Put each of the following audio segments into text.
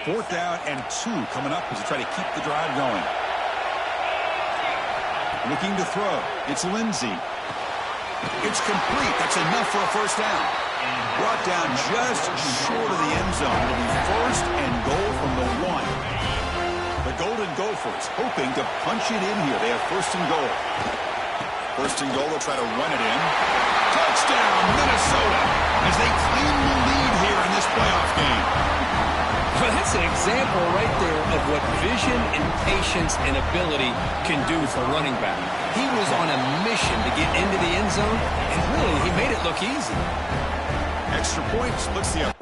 4th down and 2 coming up as they try to keep the drive going. Looking to throw. It's Lindsey. It's complete. That's enough for a 1st down. Brought down just short of the end zone. It'll be 1st and goal from the 1. The Golden Gophers hoping to punch it in here. They have 1st and goal. 1st and goal. They'll try to run it in. Touchdown, Minnesota, as they claim the lead here in this playoff game. Well, that's an example right there of what vision and patience and ability can do for running back. He was on a mission to get into the end zone, and really, he made it look easy. Extra points. Looks the other.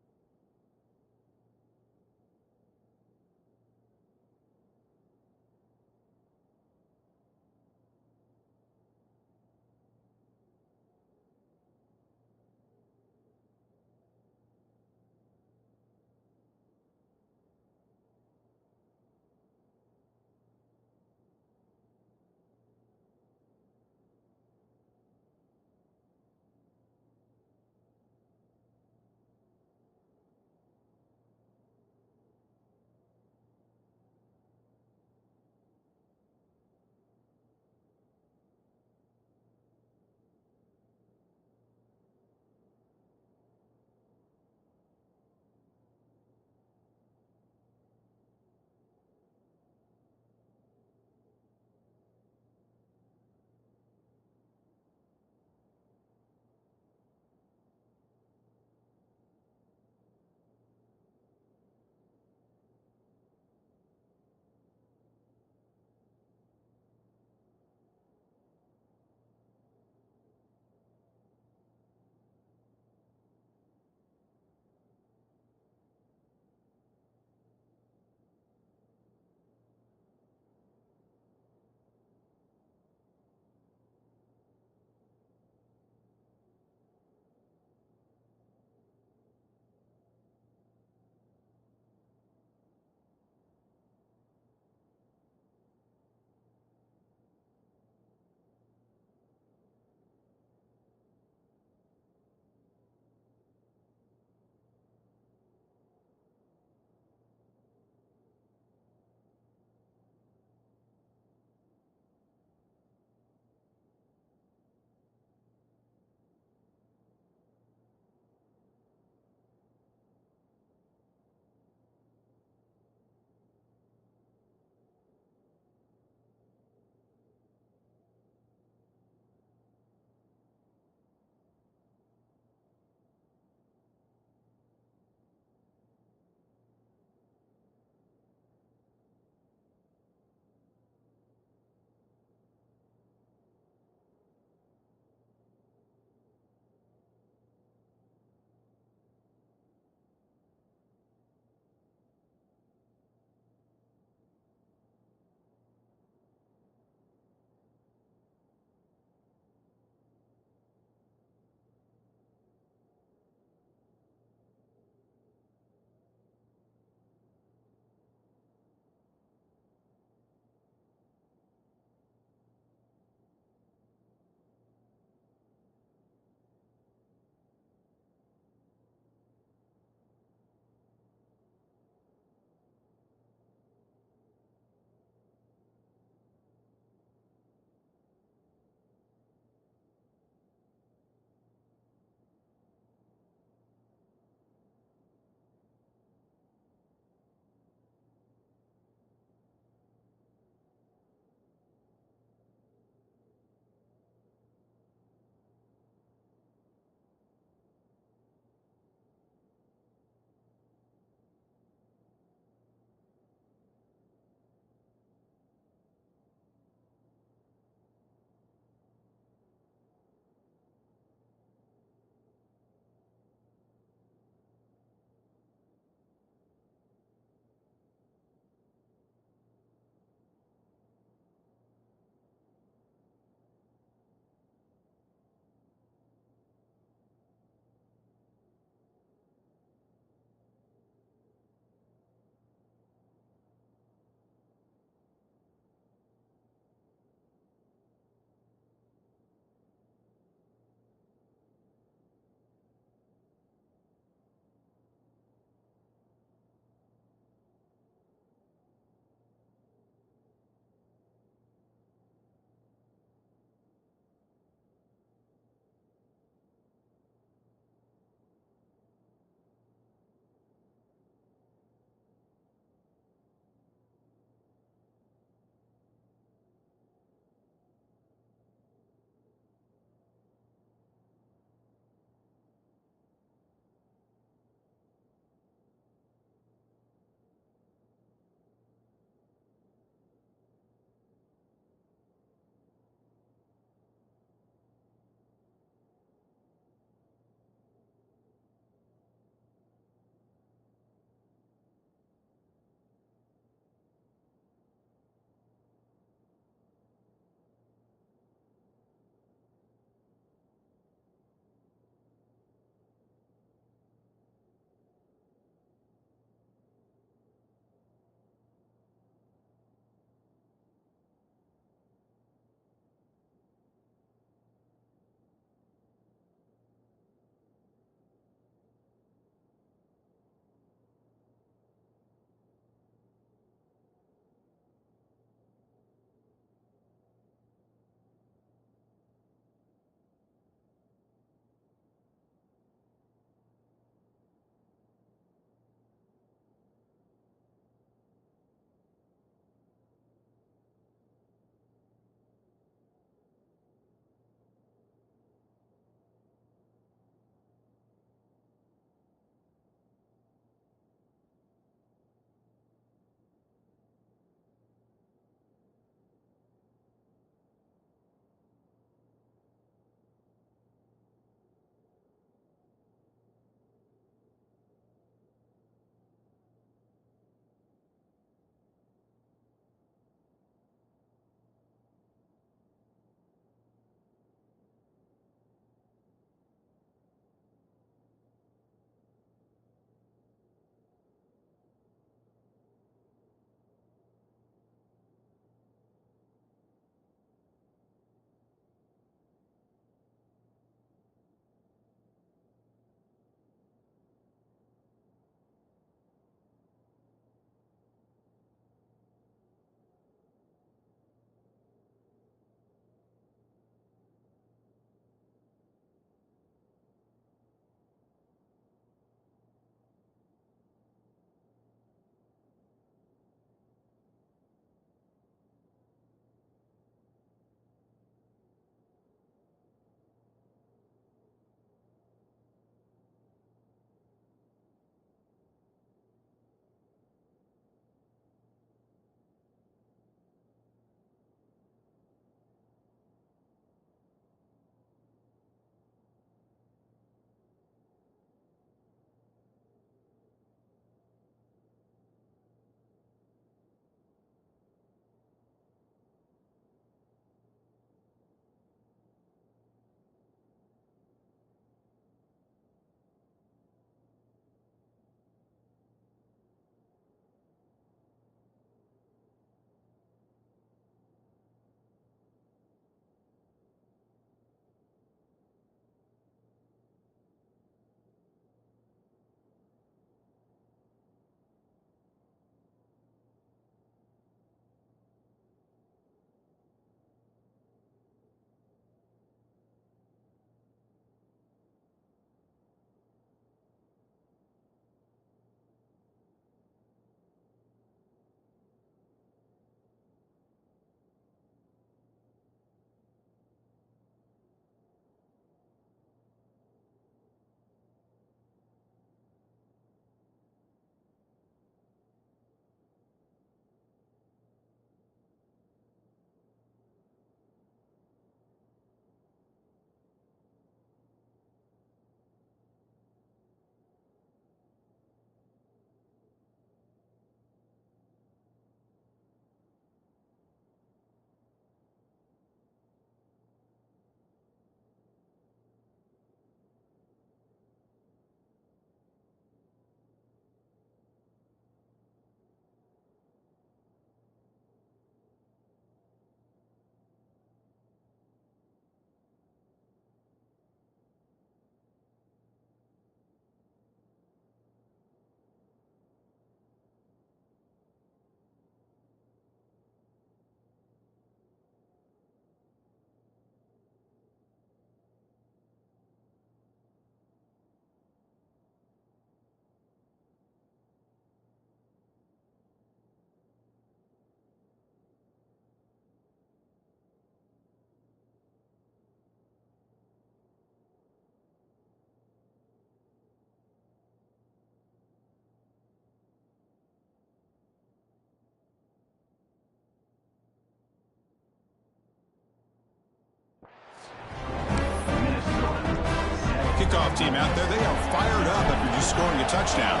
kickoff team out there, they are fired up after just scoring a touchdown.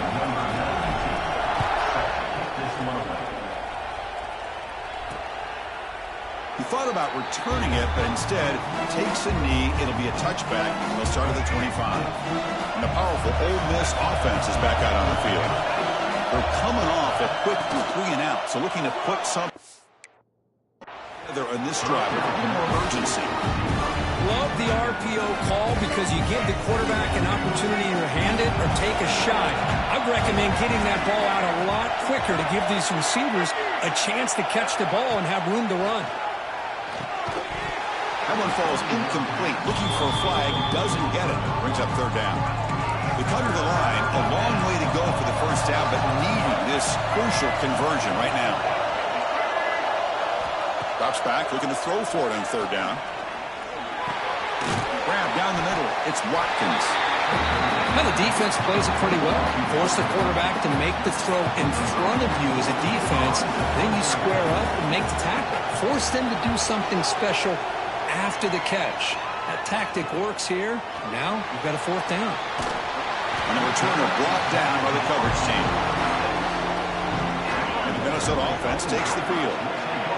He thought about returning it, but instead takes a knee. It'll be a touchback, and they'll start at the 25. And the powerful Ole Miss offense is back out on the field. They're coming off a quick 3-and-out, so looking to put some together on this drive with a little more urgency. Love the RPO call because you give the quarterback an opportunity to hand it or take a shot. I'd recommend getting that ball out a lot quicker to give these receivers a chance to catch the ball and have room to run. That one falls incomplete. Looking for a flag, doesn't get it. Brings up third down. They cut to the line. A long way to go for the first down, but needing this crucial conversion right now. Drops back, looking to throw for it on third down. Grab down the middle. It's Watkins. Now the defense plays it pretty well. You force the quarterback to make the throw in front of you as a defense. Then you square up and make the tackle. Force them to do something special after the catch. That tactic works here. Now you've got a fourth down. And the returner brought down by the coverage team. And the Minnesota offense takes the field.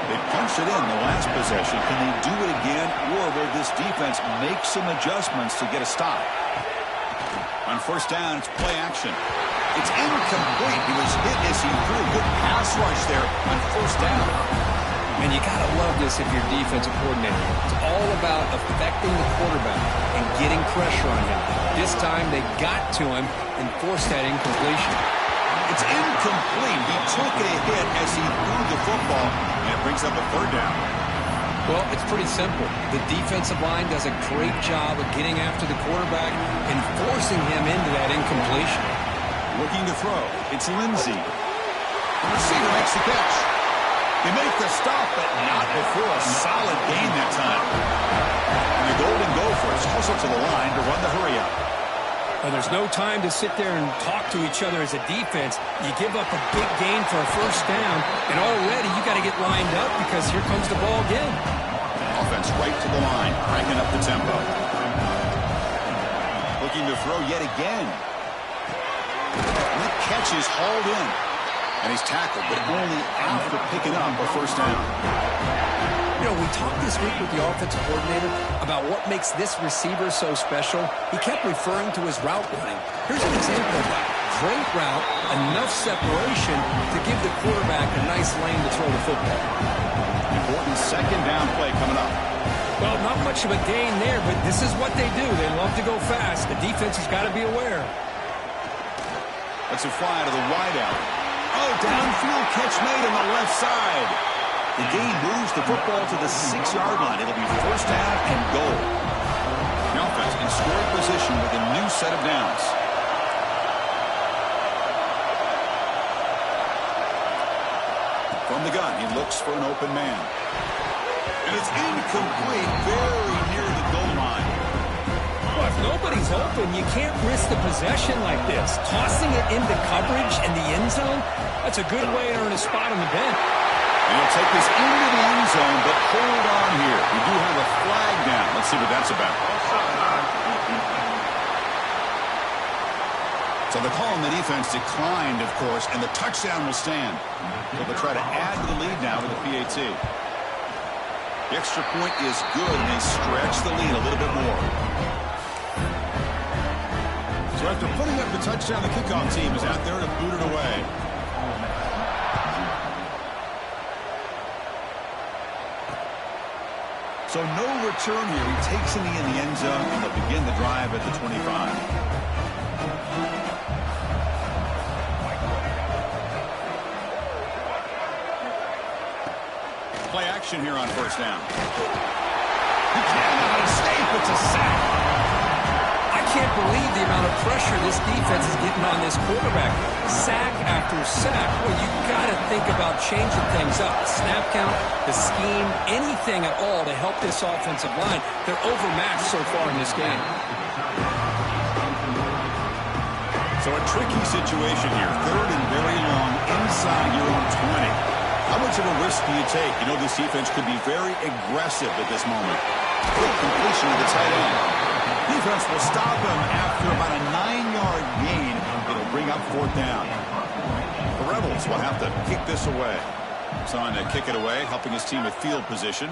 They punched it in the last possession. Can they do it again, or will this defense make some adjustments to get a stop? On first down, it's play action. It's incomplete. He was hit as he threw a good pass rush there on first down. And you got to love this if you're defensive coordinator. It's all about affecting the quarterback and getting pressure on him. This time they got to him and forced that incompletion. It's incomplete. He took a hit as he threw the football, and it brings up a third down. Well, it's pretty simple. The defensive line does a great job of getting after the quarterback and forcing him into that incompletion. Looking to throw. It's Lindsey. The receiver makes the catch. They make the stop, but not before a solid gain that time. And the Golden Gophers hustle to the line to run the hurry up. Well, there's no time to sit there and talk to each other as a defense. You give up a big gain for a first down, and already you got to get lined up because here comes the ball again. Offense right to the line, cranking up the tempo. Looking to throw yet again. That catch is hauled in. And he's tackled, but only after picking up a first down. You know, we talked this week with the offensive coordinator about what makes this receiver so special. He kept referring to his route running. Here's an example of that. Great route, enough separation to give the quarterback a nice lane to throw the football. Important second down play coming up. Well, not much of a gain there, but this is what they do. They love to go fast. The defense has got to be aware. Let's a fly to the wideout. Oh, downfield catch made on the left side. The gain moves the football to the 6-yard line. It'll be first down and goal. The offense in scoring position with a new set of downs. From the gun, he looks for an open man. And it's incomplete, very near the goal line. Well, if nobody's open, you can't risk the possession like this. Tossing it into coverage in the end zone, that's a good way to earn a spot on the bench. And he'll take this into the end zone, but hold on here. We do have a flag down. Let's see what that's about. So the call on the defense declined, of course, and the touchdown will stand. So they'll try to add to the lead now with the PAT. The extra point is good, and they stretch the lead a little bit more. So after putting up the touchdown, the kickoff team is out there to boot it away. So no return here. He takes a knee in the end zone, and they'll begin the drive at the 25. Play action here on first down. He cannot escape. It's a sack. I can't believe the amount of pressure this defense is getting on this quarterback. Sack after sack. Well, you got to think about changing things up. The snap count, the scheme, anything at all to help this offensive line. They're overmatched so far in this game. So a tricky situation here. Third and very long inside your own 20. How much of a risk do you take? You know, this defense could be very aggressive at this moment. Quick completion to the tight end. Defense will stop him after about a 9-yard gain. It'll bring up 4th down. The Rebels will have to kick this away. So on to kick it away, helping his team with field position.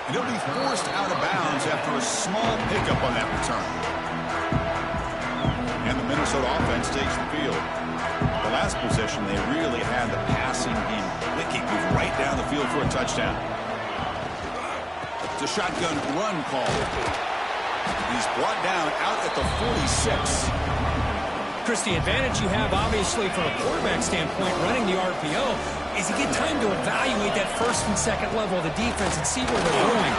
And he'll be forced out of bounds after a small pickup on that return. And the Minnesota offense takes the field. The last possession, they really had the passing game clicking, move right down the field for a touchdown. It's a shotgun run call. He's brought down out at the 46. Chris, the advantage you have, obviously, from a quarterback standpoint, running the RPO, is you get time to evaluate that first and second level of the defense and see where they're going.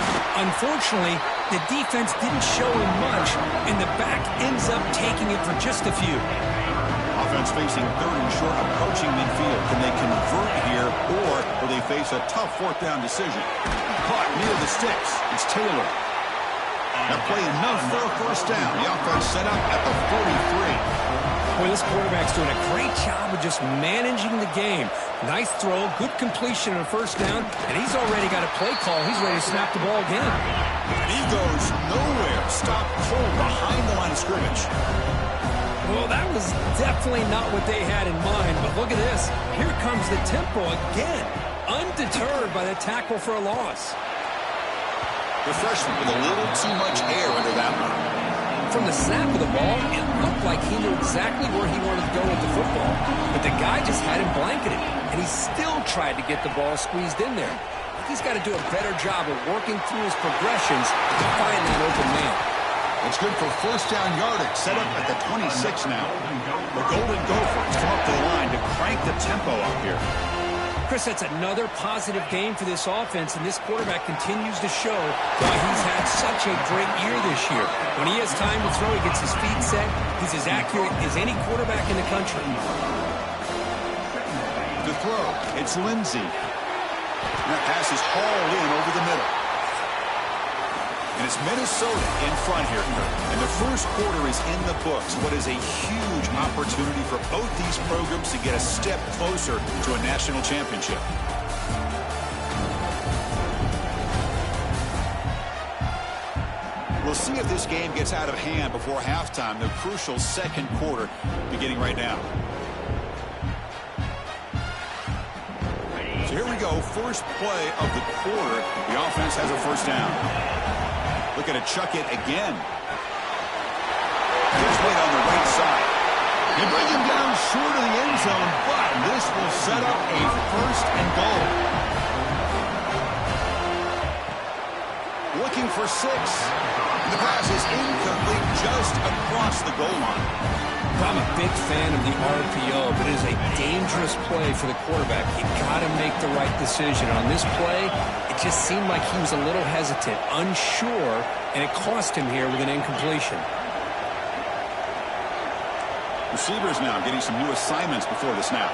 Unfortunately, the defense didn't show him much, and the back ends up taking it for just a few. Offense facing 3rd and short, approaching midfield. Can they convert here, or will they face a tough 4th down decision? Caught near the sticks. It's Taylor. That play enough for a 1st down. The offense set up at the 43. Boy, this quarterback's doing a great job of just managing the game. Nice throw, good completion on a 1st down, and he's already got a play call. He's ready to snap the ball again. And he goes nowhere. Stopped cold behind the line of scrimmage. Well, that was definitely not what they had in mind, but look at this. Here comes the tempo again, undeterred by the tackle for a loss. The freshman with a little too much air under that one. From the snap of the ball, it looked like he knew exactly where he wanted to go with the football, but the guy just had him blanketed, and he still tried to get the ball squeezed in there. He's got to do a better job of working through his progressions to find that open man. It's good for 1st down yardage, set up at the 26 now. The Golden Gophers come up to the line to crank the tempo up here. Chris, that's another positive game for this offense, and this quarterback continues to show why he's had such a great year this year. When he has time to throw, he gets his feet set. He's as accurate as any quarterback in the country. To throw, it's Lindsey. And that pass is hauled in over the middle. And it's Minnesota in front here. And the 1st quarter is in the books. What is a huge opportunity for both these programs to get a step closer to a national championship. We'll see if this game gets out of hand before halftime. The crucial 2nd quarter beginning right now. So here we go. First play of the quarter. The offense has a 1st down. Looking to chuck it again. Here's Wade on the right side. They bring him down short of the end zone, but this will set up a 1st and goal. Looking for 6. The pass is incomplete just across the goal line. I'm a big fan of the RPO, but it is a dangerous play for the quarterback. You got to make the right decision. On this play, it just seemed like he was a little hesitant, unsure, and it cost him here with an incompletion. Receivers now getting some new assignments before the snap.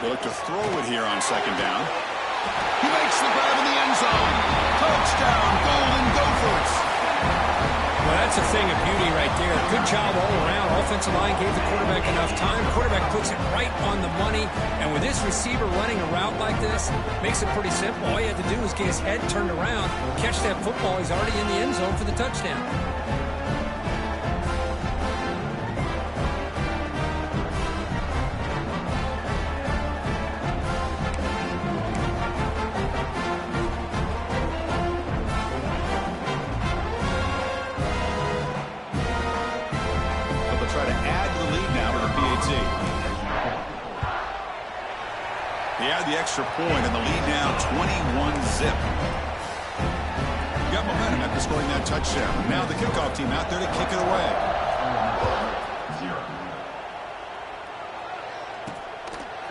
They look to throw it here on 2nd down. He makes the grab in the end zone. Touchdown, Golden Gophers. Well, that's a thing of beauty right there. Good job all around. Offensive line gave the quarterback enough time. Quarterback puts it right on the money. And with this receiver running a route like this, makes it pretty simple. All you have to do is get his head turned around, catch that football. He's already in the end zone for the touchdown. The extra point and the lead now 21-zip. Got momentum after scoring that touchdown. Now the kickoff team out there to kick it away.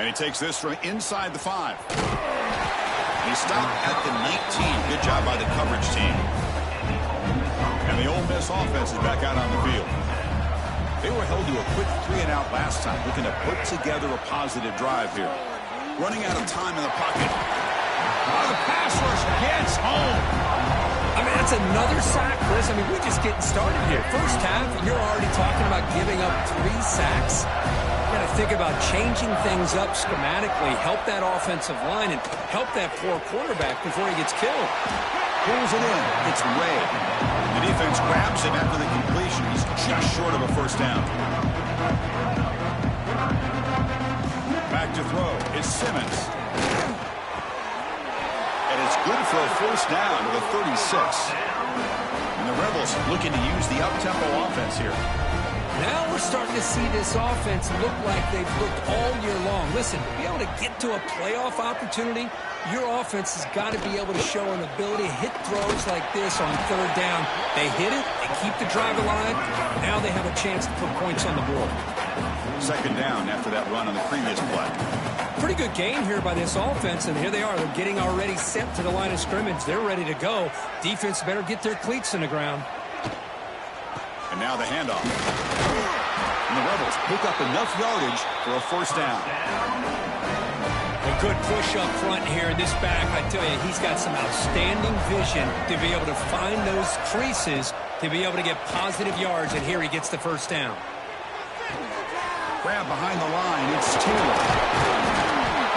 And he takes this from inside the 5. He stopped at the 19. Good job by the coverage team. And the Ole Miss offense is back out on the field. They were held to a quick 3-and-out last time, looking to put together a positive drive here. Running out of time in the pocket. Oh, the pass rush gets home. I mean, that's another sack, Chris. I mean, we're just getting started here. First half, and you're already talking about giving up 3 sacks. You got to think about changing things up schematically, help that offensive line, and help that poor quarterback before he gets killed. Pulls it in. It's Ray. The defense grabs him after the completion. He's just short of a first down. Back to throw is Simmons. And it's good for a first down to the 36. And the Rebels looking to use the up-tempo offense here. Now we're starting to see this offense look like they've looked all year long. Listen, to be able to get to a playoff opportunity, your offense has got to be able to show an ability to hit throws like this on third down. They hit it, they keep the drive alive, now they have a chance to put points on the board. Second down after that run on the previous play. Pretty good game here by this offense, and here they are. They're getting already set to the line of scrimmage. They're ready to go. Defense better get their cleats in the ground. And now the handoff. And the Rebels pick up enough yardage for a first down. A good push up front here. This back, I tell you, he's got some outstanding vision to be able to find those creases, to be able to get positive yards, and here he gets the first down. Grab behind the line. It's Taylor.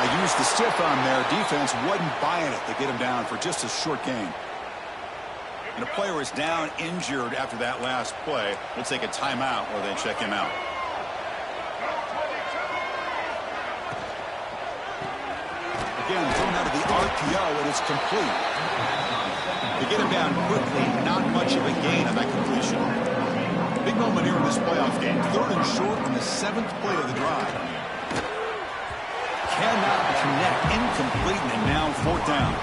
I used the stiff on there. Defense wasn't buying it to get him down for just a short gain. And a player is down injured after that last play. We'll take a timeout or they check him out. Again, thrown out of the RPO, and it's complete. To get him down quickly, not much of a gain on that completion. Big moment here in this playoff game. 3rd and short in the 7th play of the drive. Cannot connect. Incomplete, and now 4th down.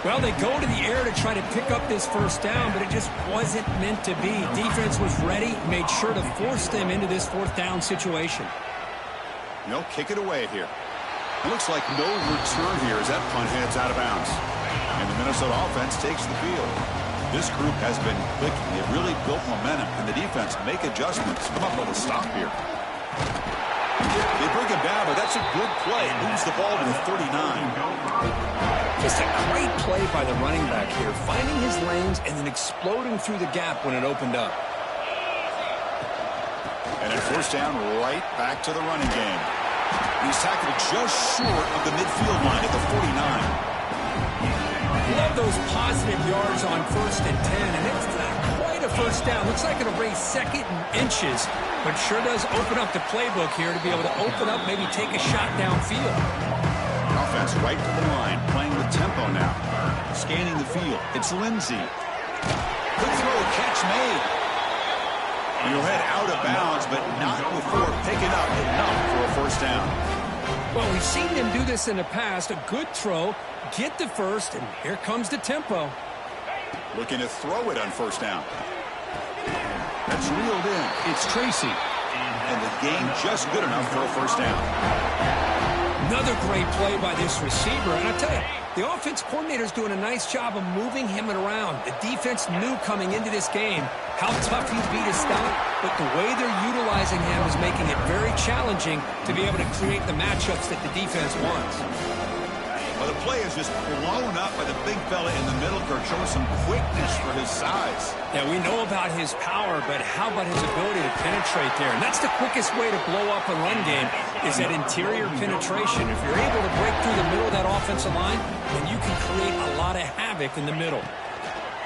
Well, they go to the air to try to pick up this first down, but it just wasn't meant to be. Defense was ready, made sure to force them into this 4th down situation. They'll kick it away here. It looks like no return here as that punt heads out of bounds. And the Minnesota offense takes the field. This group has been clicking. They've really built momentum, and the defense make adjustments. Come up with a stop here. They bring him down, but that's a good play. Moves the ball to the 39. Just a great play by the running back here, finding his lanes and then exploding through the gap when it opened up. And a first down right back to the running game. He's tackled just short of the midfield line at the 49. Love those positive yards on 1st and 10, and it's not quite a first down. Looks like it'll raise 2nd and inches, but sure does open up the playbook here to be able to open up, maybe take a shot downfield. Offense right to the line, playing with tempo now. Scanning the field. It's Lindsey. Good throw, catch made. He'll head out of bounds, but not before picking up enough for a first down. Well, we've seen them do this in the past. A good throw, get the first, and here comes the tempo. Looking to throw it on first down. That's reeled in. It's Tracy. And the game just good enough for a first down. Another great play by this receiver. And I tell you, the offense coordinator's doing a nice job of moving him around. The defense knew coming into this game how tough he'd be to stop, but the way they're utilizing him is making it very challenging to be able to create the matchups that the defense wants. Well, the play is just blown up by the big fella in the middle. Kirk showing some quickness for his size. Yeah, we know about his power, but how about his ability to penetrate there? And that's the quickest way to blow up a run game is that interior penetration. If you're able to break through the middle of that offensive line, then you can create a lot of havoc in the middle.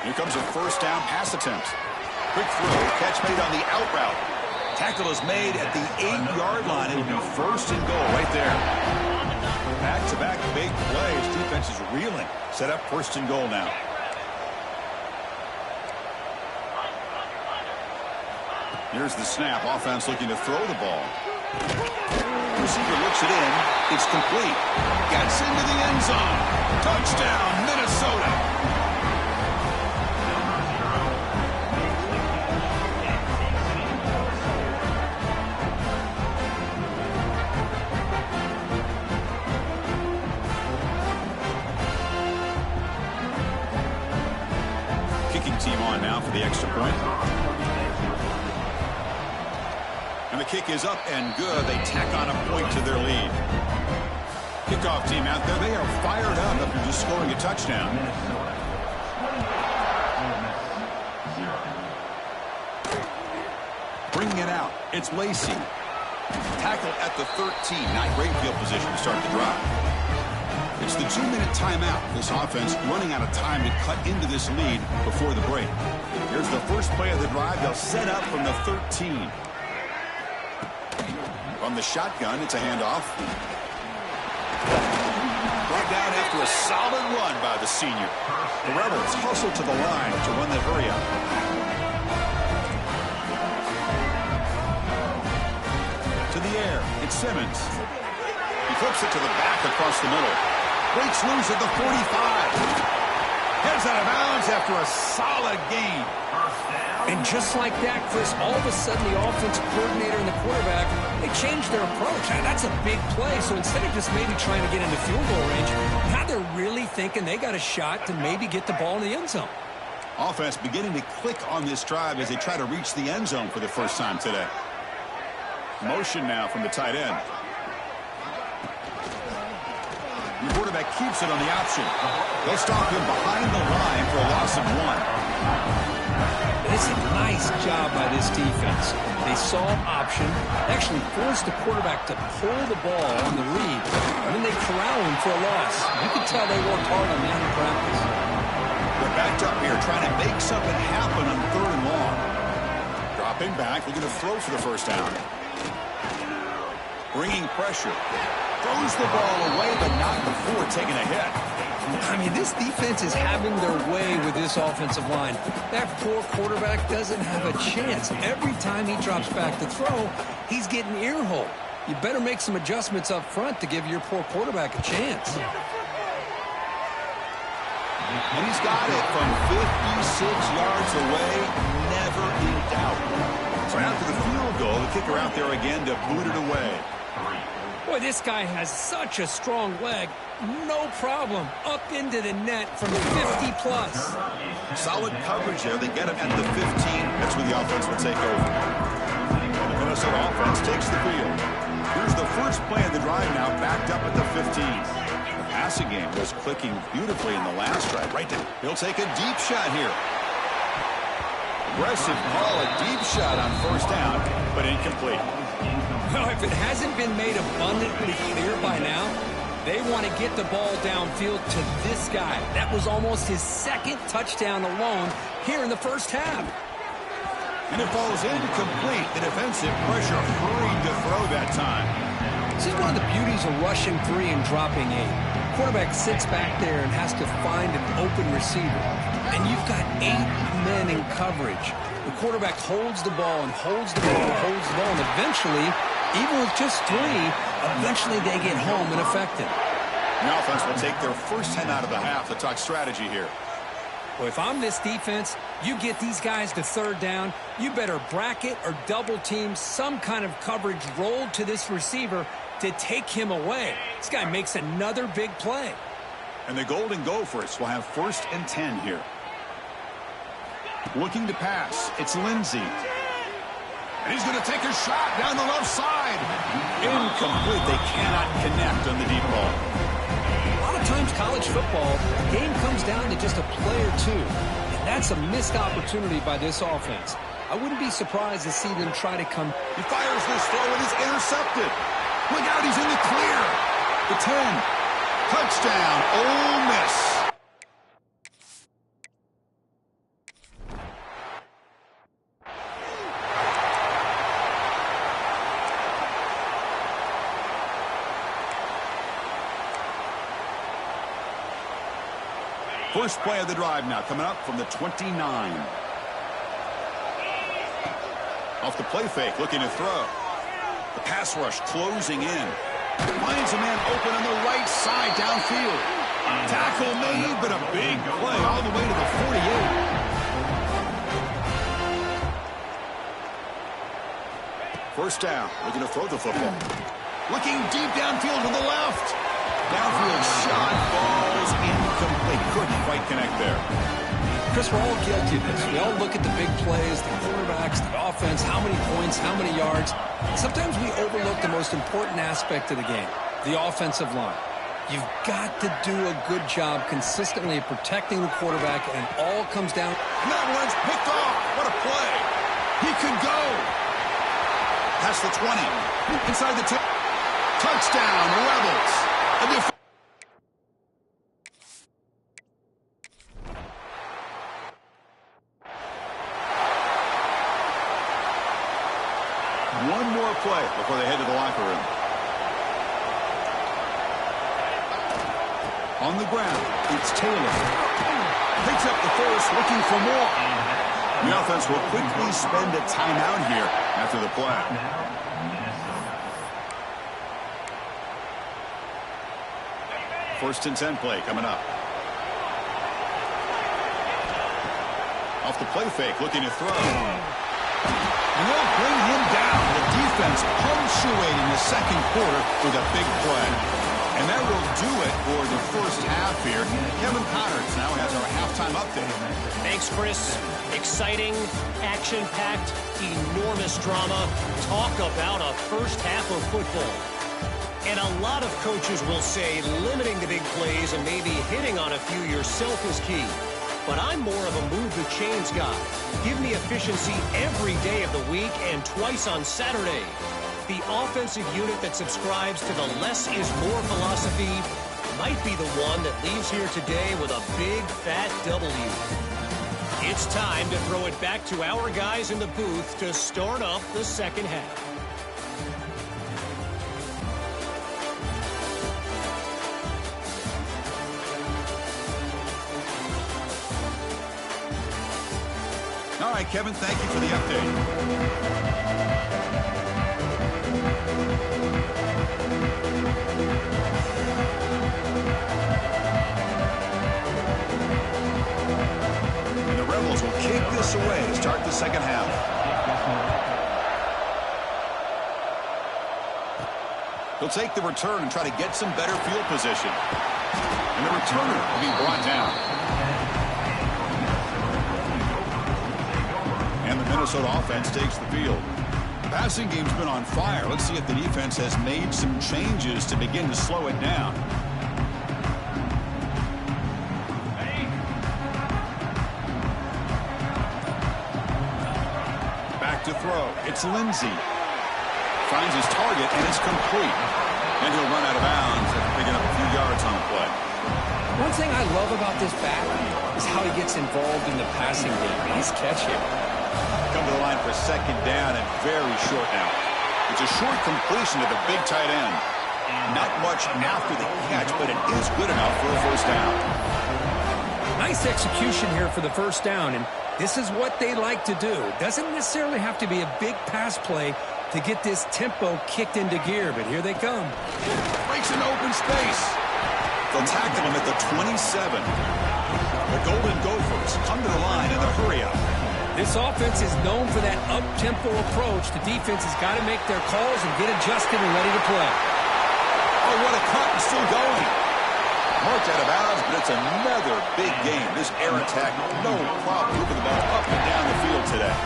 Here comes a first down pass attempt. Quick throw, catch made on the out route. Tackle is made at the 8-yard line. It'll be 1st and goal right there. Back-to-back big plays. Defense is reeling. Set up 1st and goal now. Here's the snap. Offense looking to throw the ball. Receiver looks it in. It's complete. Gets into the end zone. Touchdown, Minnesota. Team on now for the extra point. And the kick is up and good. They tack on a point to their lead. Kickoff team out there. They are fired up after just scoring a touchdown. Bringing it out, it's Lacy. Tackle at the 13. Not great field position to start the drive. It's the 2-minute timeout. This offense running out of time to cut into this lead before the break. Here's the first play of the drive. They'll set up from the 13. From the shotgun, it's a handoff. Brought down after a solid run by the senior. The Rebels hustle to the line to run the hurry up. To the air, it's Simmons. He flips it to the back across the middle. Breaks loose at the 45. Heads out of bounds after a solid gain. And just like that, Chris, all of a sudden the offensive coordinator and the quarterback, they changed their approach. Now, that's a big play, so instead of just maybe trying to get into field goal range, now they're really thinking they got a shot to maybe get the ball in the end zone. Offense beginning to click on this drive as they try to reach the end zone for the first time today. Motion now from the tight end. The quarterback keeps it on the option. They'll stop him behind the line for a loss of 1. It's a nice job by this defense. They saw option, actually forced the quarterback to pull the ball on the read, and then they corral him for a loss. You can tell they worked hard on that in practice. They're backed up here trying to make something happen on 3rd and long. Dropping back, looking to throw for the first down. Bringing pressure. Throws the ball away, but not before taking a hit. I mean, this defense is having their way with this offensive line. That poor quarterback doesn't have a chance. Every time he drops back to throw, he's getting ear-hole. You better make some adjustments up front to give your poor quarterback a chance. And he's got it from 56 yards away, never in doubt. So after the field goal, the kicker out there again to boot it away. Boy, this guy has such a strong leg. No problem. Up into the net from 50-plus. Solid coverage there. They get him at the 15. That's where the offense will take over. And the Minnesota offense takes the field. Here's the first play of the drive now, backed up at the 15. The passing game was clicking beautifully in the last drive. Right there. He'll take a deep shot here. Aggressive call, a deep shot on first down, but incomplete. Well, if it hasn't been made abundantly clear by now, they want to get the ball downfield to this guy. That was almost his 2nd touchdown alone here in the first half. And it falls incomplete. The defensive pressure hurried to throw that time. This is one of the beauties of rushing 3 and dropping 8. Quarterback sits back there and has to find an open receiver. And you've got 8 men in coverage. The quarterback holds the ball and holds the ball and holds the ball, and eventually, even with just 3, eventually they get home and affect it. The offense will take their first 10 out of the half to talk strategy here. Well, if I'm this defense, you get these guys to 3rd down, you better bracket or double team some kind of coverage rolled to this receiver to take him away. This guy makes another big play. And the Golden Gophers will have 1st and 10 here. Looking to pass, it's Lindsey. And he's going to take a shot down the left side. Incomplete. They cannot connect on the deep ball. A lot of times college football, the game comes down to just a play or two. And that's a missed opportunity by this offense. I wouldn't be surprised to see them try to come. He fires this throw and is intercepted. Look out, he's in the clear. The 10. Touchdown, Ole Miss. First play of the drive now, coming up from the 29. Off the play fake, looking to throw. The pass rush closing in. Finds a man open on the right side downfield. Tackle made, but a big play all the way to the 48. First down, looking to throw the football. Looking deep downfield to the left. Downfield shot falls incomplete. Couldn't quite connect there. Chris, we're all guilty of this. We all look at the big plays, the quarterbacks, the offense, how many points, how many yards. Sometimes we overlook the most important aspect of the game, the offensive line. You've got to do a good job consistently of protecting the quarterback, and all comes down. And that one's picked off. What a play. He could go. Past the 20. Inside the 10. Touchdown, Rebels. One more play before they head to the locker room. On the ground, it's Taylor. Picks up the first, looking for more. The offense will quickly spend a timeout here after the play. First and 10 play coming up. Off the play fake, looking to throw. And they'll bring him down. The defense punctuating the second quarter with a big play. And that will do it for the first half here. Kevin Connors now has our halftime update. Thanks, Chris. Exciting, action-packed, enormous drama. Talk about a first half of football. And a lot of coaches will say limiting the big plays and maybe hitting on a few yourself is key. But I'm more of a move the chains guy. Give me efficiency every day of the week and twice on Saturday. The offensive unit that subscribes to the less is more philosophy might be the one that leaves here today with a big fat W. It's time to throw it back to our guys in the booth to start up the second half. All right, Kevin, thank you for the update. And the Rebels will kick this away to start the second half. He'll take the return and try to get some better field position. And the returner will be brought down. And the Minnesota offense takes the field. The passing game's been on fire. Let's see if the defense has made some changes to begin to slow it down. Back to throw. It's Lindsey. Finds his target, and it's complete. And he'll run out of bounds after picking up a few yards on the play. One thing I love about this back is how he gets involved in the passing game. Nice catch here. Come to the line for second down and very short now. It's a short completion to the big tight end. Not much after the catch, but it is good enough for a first down. Nice execution here for the first down, and this is what they like to do. It doesn't necessarily have to be a big pass play to get this tempo kicked into gear, but here they come. Breaks an open space. They'll tackle him at the 27. The Golden Gophers come to the line in the hurry-up. This offense is known for that up-tempo approach. The defense has got to make their calls and get adjusted and ready to play. Oh, what a cut, and still going. Marked out of bounds, but it's another big game. This air attack, no problem moving the ball up and down the field today.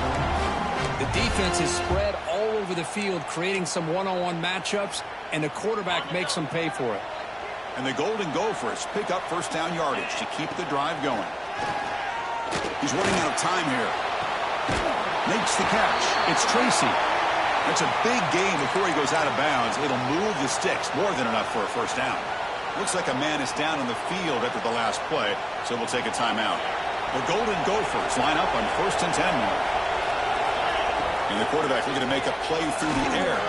The defense is spread all over the field, creating some one-on-one matchups, and the quarterback makes them pay for it. And the Golden Gophers pick up first down yardage to keep the drive going. He's running out of time here. Makes the catch. It's Tracy. That's a big gain before he goes out of bounds. It'll move the sticks, more than enough for a first down. Looks like a man is down on the field after the last play, so we'll take a timeout. The Golden Gophers line up on first and 10 now. And the quarterback looking to make a play through the air.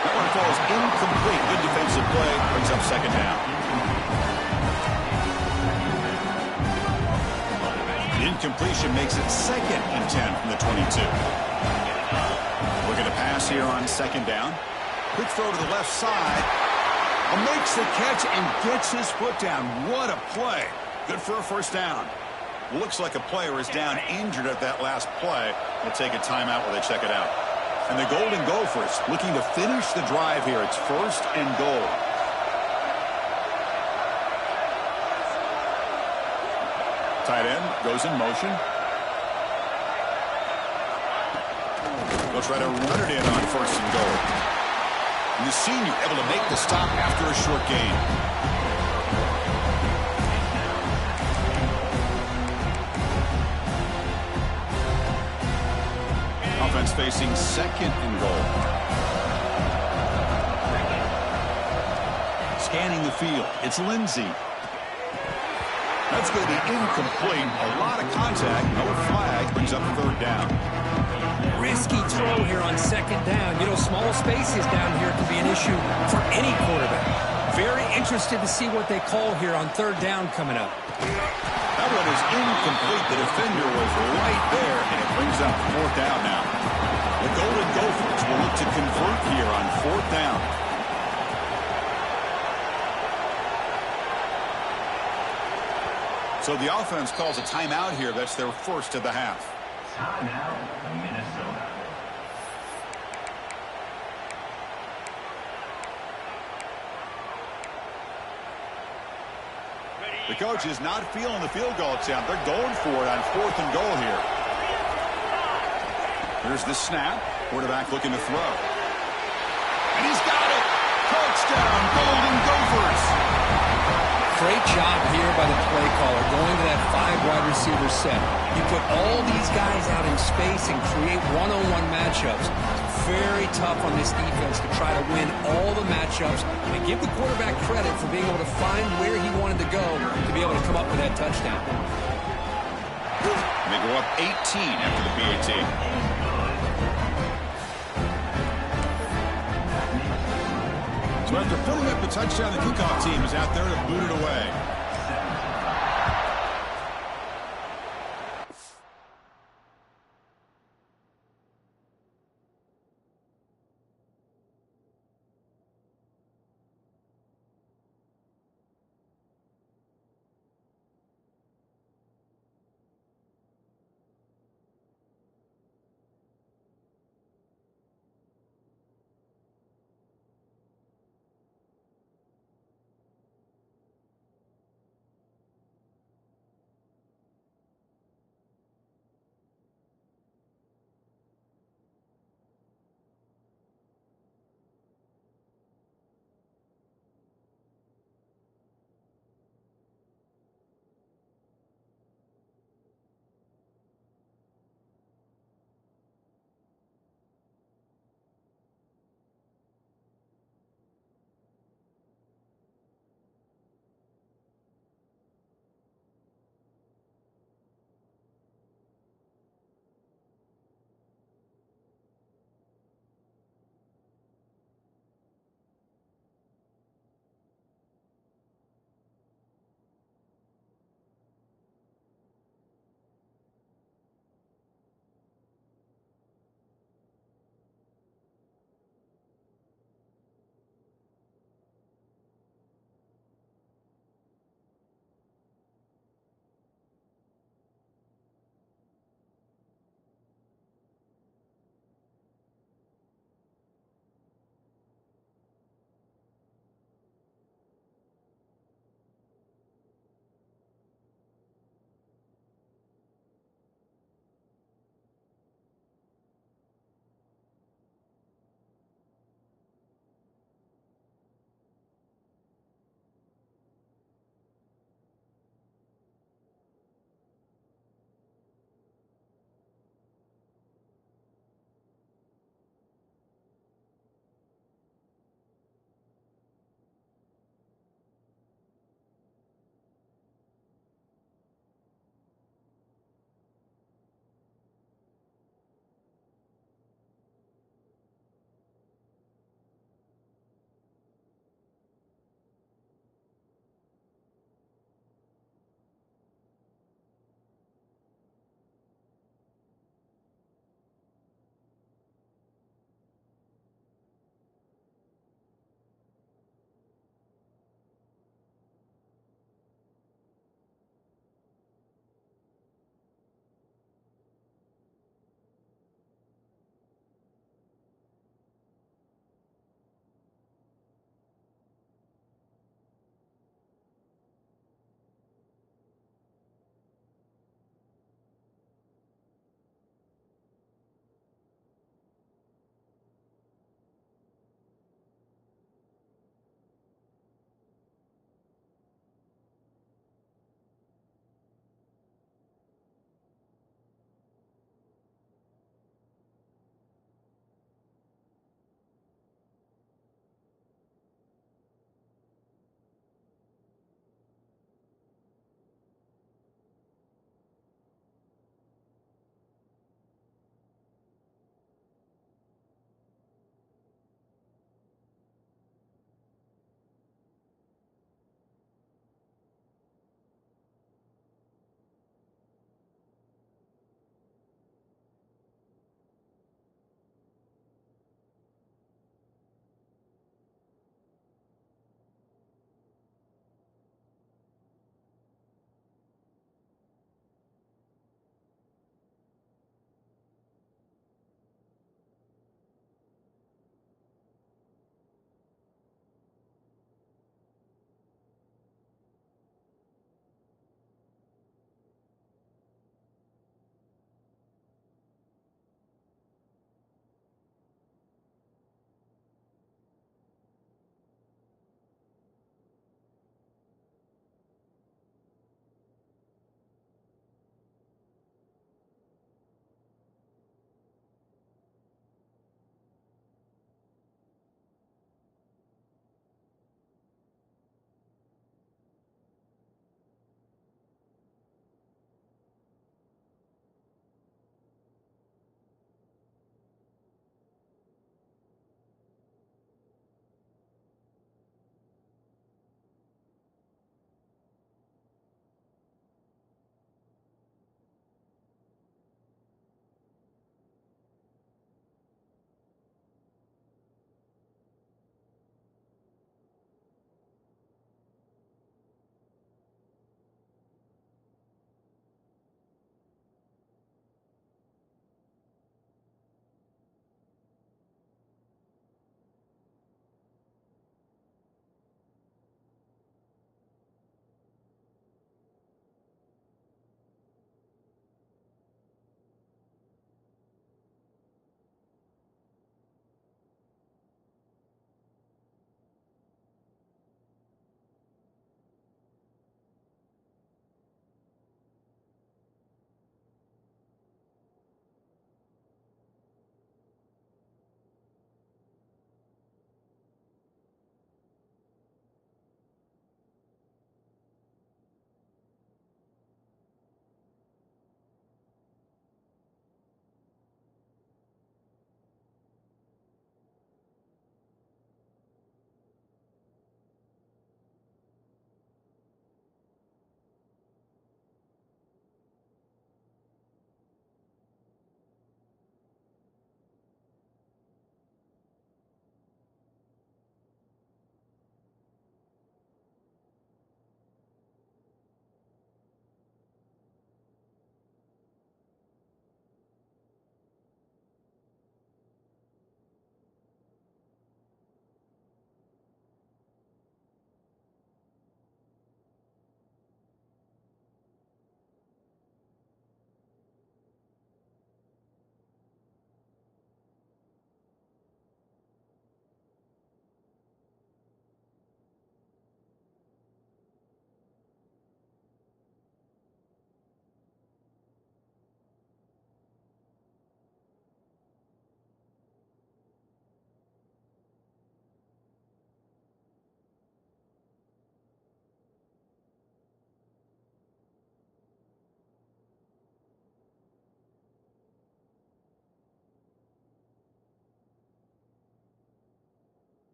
That one falls incomplete. Good defensive play. Brings up second down. The incompletion makes it second and 10 from the 22. Looking to pass here on second down. Quick throw to the left side. Makes the catch and gets his foot down. What a play. Good for a first down. Looks like a player is down injured at that last play. They'll take a timeout while they check it out. And the Golden Gophers looking to finish the drive here. It's first and goal. Tight end goes in motion. They'll try to run it in on first and goal. And the senior able to make the stop after a short gain. offense facing second and goal. Scanning the field, it's Lindsey. That's going to be incomplete. A lot of contact. No flag. Brings up third down. Risky throw here on second down. You know, small spaces down here can be an issue for any quarterback. Very interested to see what they call here on third down coming up. That one is incomplete. The defender was right there, and it brings up fourth down now. The Golden Gophers will look to convert here on fourth down. So the offense calls a timeout here. That's their first of the half. Timeout, Minnesota. The coach is not feeling the field goal attempt. They're going for it on fourth and goal here. Here's the snap. Quarterback looking to throw. And he's got it. Touchdown, Golden Gophers. Great job here by the play caller, going to that 5 wide receiver set. You put all these guys out in space and create one-on-one matchups. Very tough on this defense to try to win all the matchups and give the quarterback credit for being able to find where he wanted to go to be able to come up with that touchdown. And they go up 18 after the PAT. So after putting up the touchdown, the kickoff team is out there to boot it away.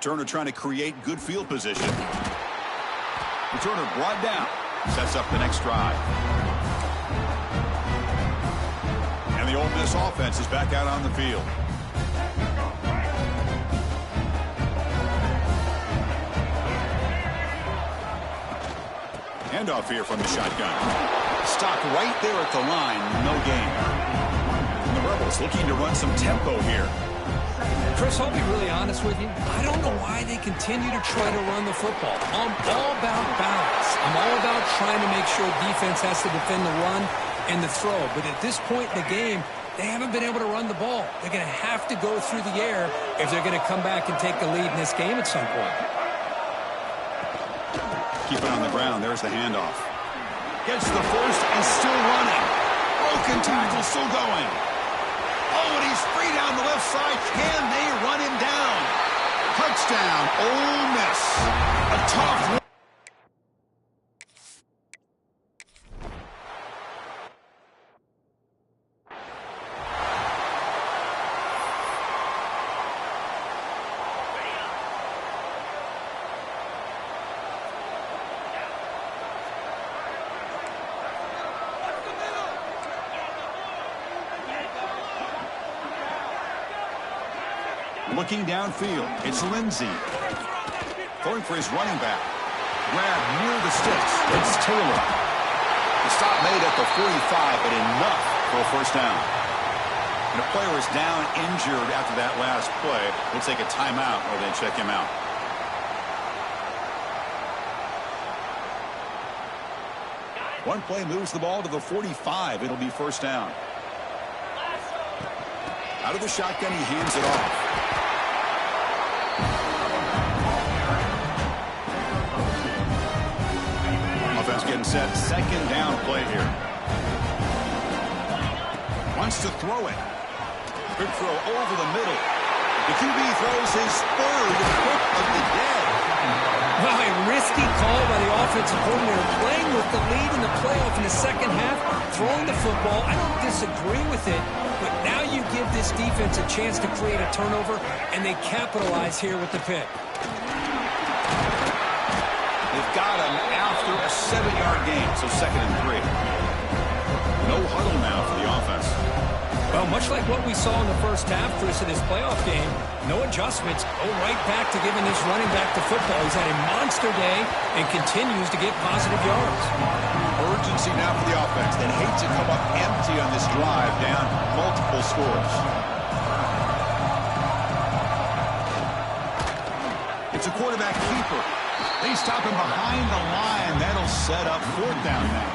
Returner trying to create good field position. Returner brought down. Sets up the next drive. And the Ole Miss offense is back out on the field. Handoff here from the shotgun. Stopped right there at the line. No gain. And the Rebels looking to run some tempo here. Chris, I'll be really honest with you. I don't know why they continue to try to run the football. I'm all about balance. I'm all about trying to make sure defense has to defend the run and the throw. But at this point in the game, they haven't been able to run the ball. They're going to have to go through the air if they're going to come back and take the lead in this game at some point. Keep it on the ground. There's the handoff. Gets the first and still running. Broken tackle, still going. Oh, and he's free down the left side. Can they run him down? Touchdown, Ole Miss. A tough one. Looking downfield, it's Lindsey. Throwing for his running back. Grab near the sticks. It's Taylor. The stop made at the 45, but enough for a first down. And a player is down injured after that last play. We'll take a timeout while they check him out. One play moves the ball to the 45. It'll be first down. Out of the shotgun, he hands it off. Offense getting set. Second down play here. Wants to throw it. Good throw over the middle. The QB throws his third pick of the day. Well, a risky call by the offensive coordinator, playing with the lead in the playoff in the second half, throwing the football. I don't disagree with it, but now you give this defense a chance to create a turnover, and they capitalize here with the pick. They've got him after a 7-yard gain, so 2nd and 3. No huddle now for the offense. Well, much like what we saw in the first half, Chris, in this playoff game, no adjustments. Go right back to giving this running back the football. He's had a monster day and continues to get positive yards. Urgency now for the offense. They'd hate to come up empty on this drive, down multiple scores. It's a quarterback keeper. They stop him behind the line. That'll set up 4th down now.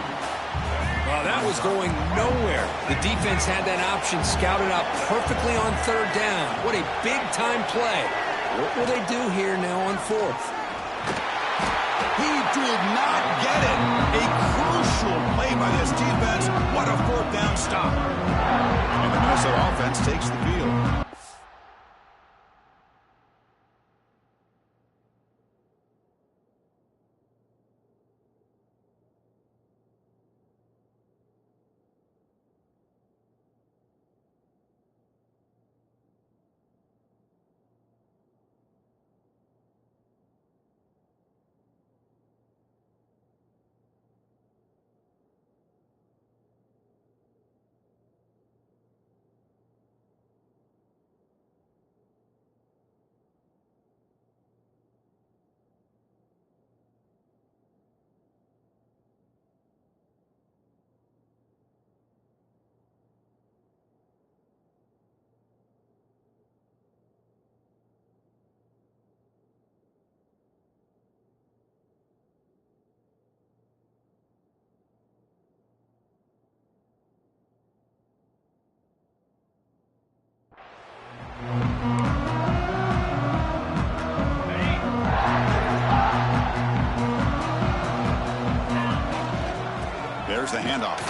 Well, that was going nowhere. The defense had that option scouted out perfectly on 3rd down. What a big-time play. What will they do here now on 4th? He did not get it. A crucial play by this defense. What a 4th down stop. And the Minnesota offense takes the field. There's the handoff.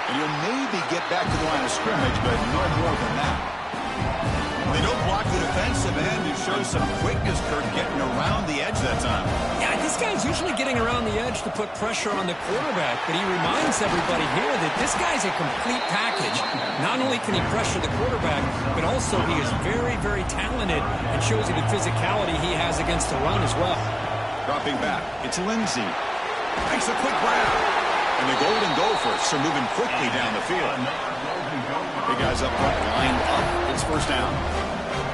And he'll maybe get back to the line of scrimmage, but no more than that. They don't block the defensive end. shows some quickness, Kurt, getting around the edge that time. Yeah, this guy's usually getting around the edge to put pressure on the quarterback, but he reminds everybody here that this guy's a complete package. Not only can he pressure the quarterback, but also he is very, very talented and shows you the physicality he has against the run as well. Dropping back, it's Lindsey. Makes a quick grab. And the Golden Gophers are moving quickly down the field. Big guys up front, lined up. It's first down.